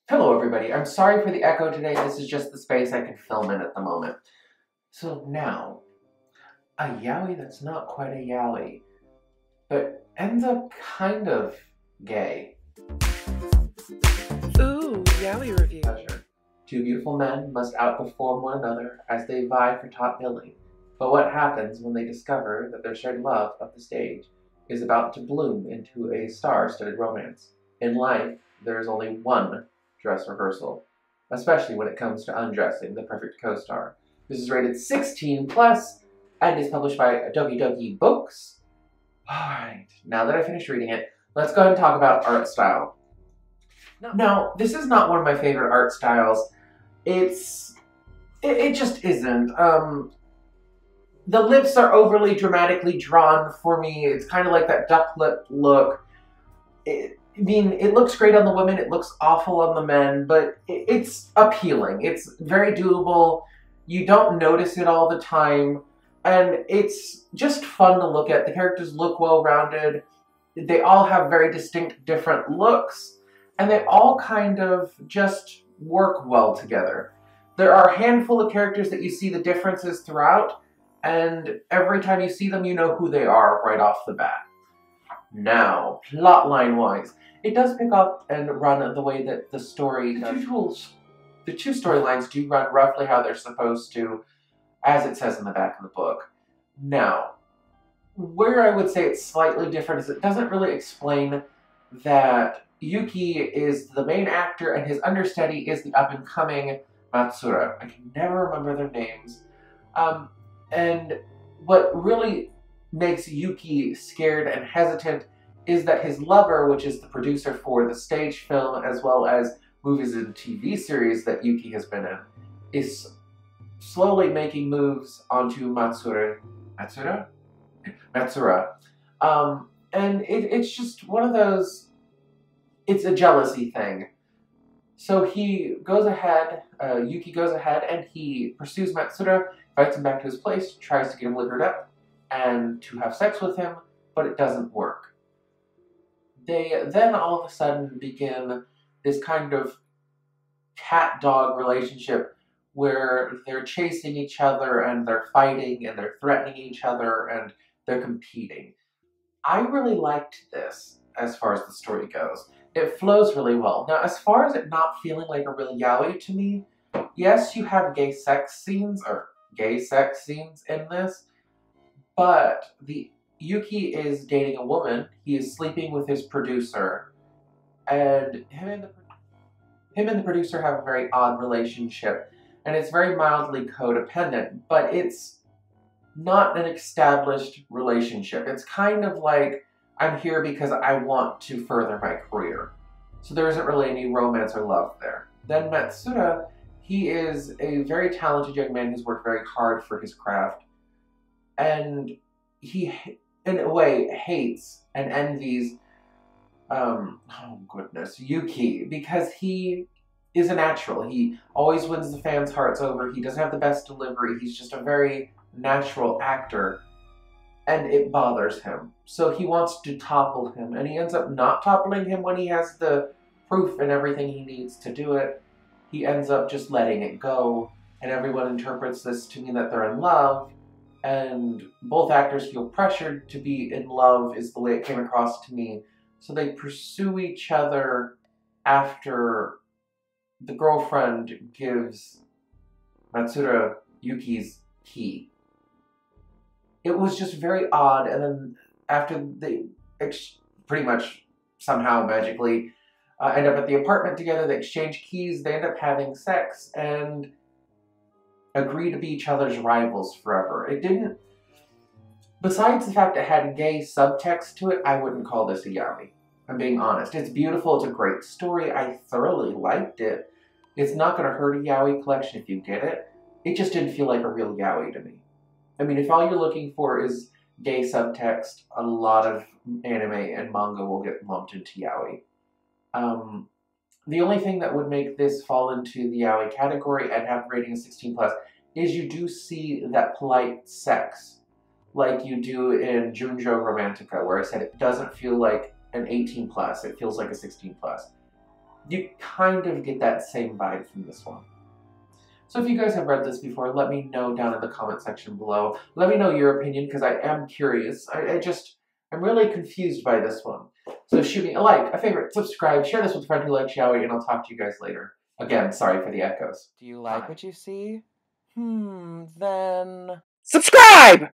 Hello everybody, I'm sorry for the echo today, this is just the space I can film in at the moment. So now, a yaoi that's not quite a yaoi, but ends up kind of gay. Ooh, yaoi review. Pleasure. Two beautiful men must outperform one another as they vie for top billing. But what happens when they discover that their shared love of the stage is about to bloom into a star-studded romance? In life, there is only one dress rehearsal, especially when it comes to undressing the perfect co-star. This is rated 16 plus and is published by Doki Doki Books. Alright, now that I finished reading it, let's go ahead and talk about art style. Now, this is not one of my favorite art styles. It just isn't. The lips are overly dramatically drawn for me. It's kind of like that duck lip look. I mean, it looks great on the women, it looks awful on the men, but it's appealing. It's very doable. You don't notice it all the time, and it's just fun to look at. The characters look well-rounded. They all have very distinct different looks, and they all kind of just work well together. There are a handful of characters that you see the differences throughout, and every time you see them, you know who they are right off the bat. Now, plotline-wise, it does pick up and run the way that the story does. The two storylines do run roughly how they're supposed to, as it says in the back of the book. Now, where I would say it's slightly different is it doesn't really explain that Yuki is the main actor and his understudy is the up-and-coming Matsura. I can never remember their names. And what really makes Yuki scared and hesitant is that his lover, which is the producer for the stage film as well as movies and TV series that Yuki has been in, is slowly making moves onto Matsura. And it's just one of those, it's a jealousy thing. So he goes ahead, Yuki goes ahead and he pursues Matsura, invites him back to his place, tries to get him liquored up and to have sex with him, but it doesn't work. They then all of a sudden begin this kind of cat-dog relationship where they're chasing each other and they're fighting and they're threatening each other and they're competing. I really liked this as far as the story goes. It flows really well. Now, as far as it not feeling like a real yaoi to me, yes, you have gay sex scenes in this, but the Yuki is dating a woman, he is sleeping with his producer, and him and the producer have a very odd relationship, and it's very mildly codependent, but it's not an established relationship. It's kind of like, I'm here because I want to further my career. So there isn't really any romance or love there. Then Matsura, he is a very talented young man who's worked very hard for his craft, and he, in a way, hates and envies, Yuki, because he is a natural. He always wins the fans' hearts over. He doesn't have the best delivery. He's just a very natural actor, and it bothers him. So he wants to topple him, and he ends up not toppling him when he has the proof and everything he needs to do it. He ends up just letting it go, and everyone interprets this to mean that they're in love, and both actors feel pressured to be in love is the way it came across to me. So they pursue each other after the girlfriend gives Matsura Yuki's key. It was just very odd, and then after they pretty much somehow magically end up at the apartment together, they exchange keys, they end up having sex, and agree to be each other's rivals forever. It didn't, besides the fact it had gay subtext to it, I wouldn't call this a yaoi. I'm being honest. It's beautiful, it's a great story, I thoroughly liked it. It's not going to hurt a yaoi collection if you get it. It just didn't feel like a real yaoi to me. I mean, if all you're looking for is gay subtext, a lot of anime and manga will get lumped into yaoi. The only thing that would make this fall into the yaoi category and have rating of 16 plus is you do see that polite sex, like you do in Junjo Romantica, where I said it doesn't feel like an 18 plus, it feels like a 16 plus. You kind of get that same vibe from this one. So if you guys have read this before, let me know down in the comment section below. Let me know your opinion, because I am curious. I'm really confused by this one. So shoot me a like, a favorite, subscribe, share this with a friend who likes Yaoi, and I'll talk to you guys later. Again, sorry for the echoes. Do you like Bye. what you see? Then... subscribe!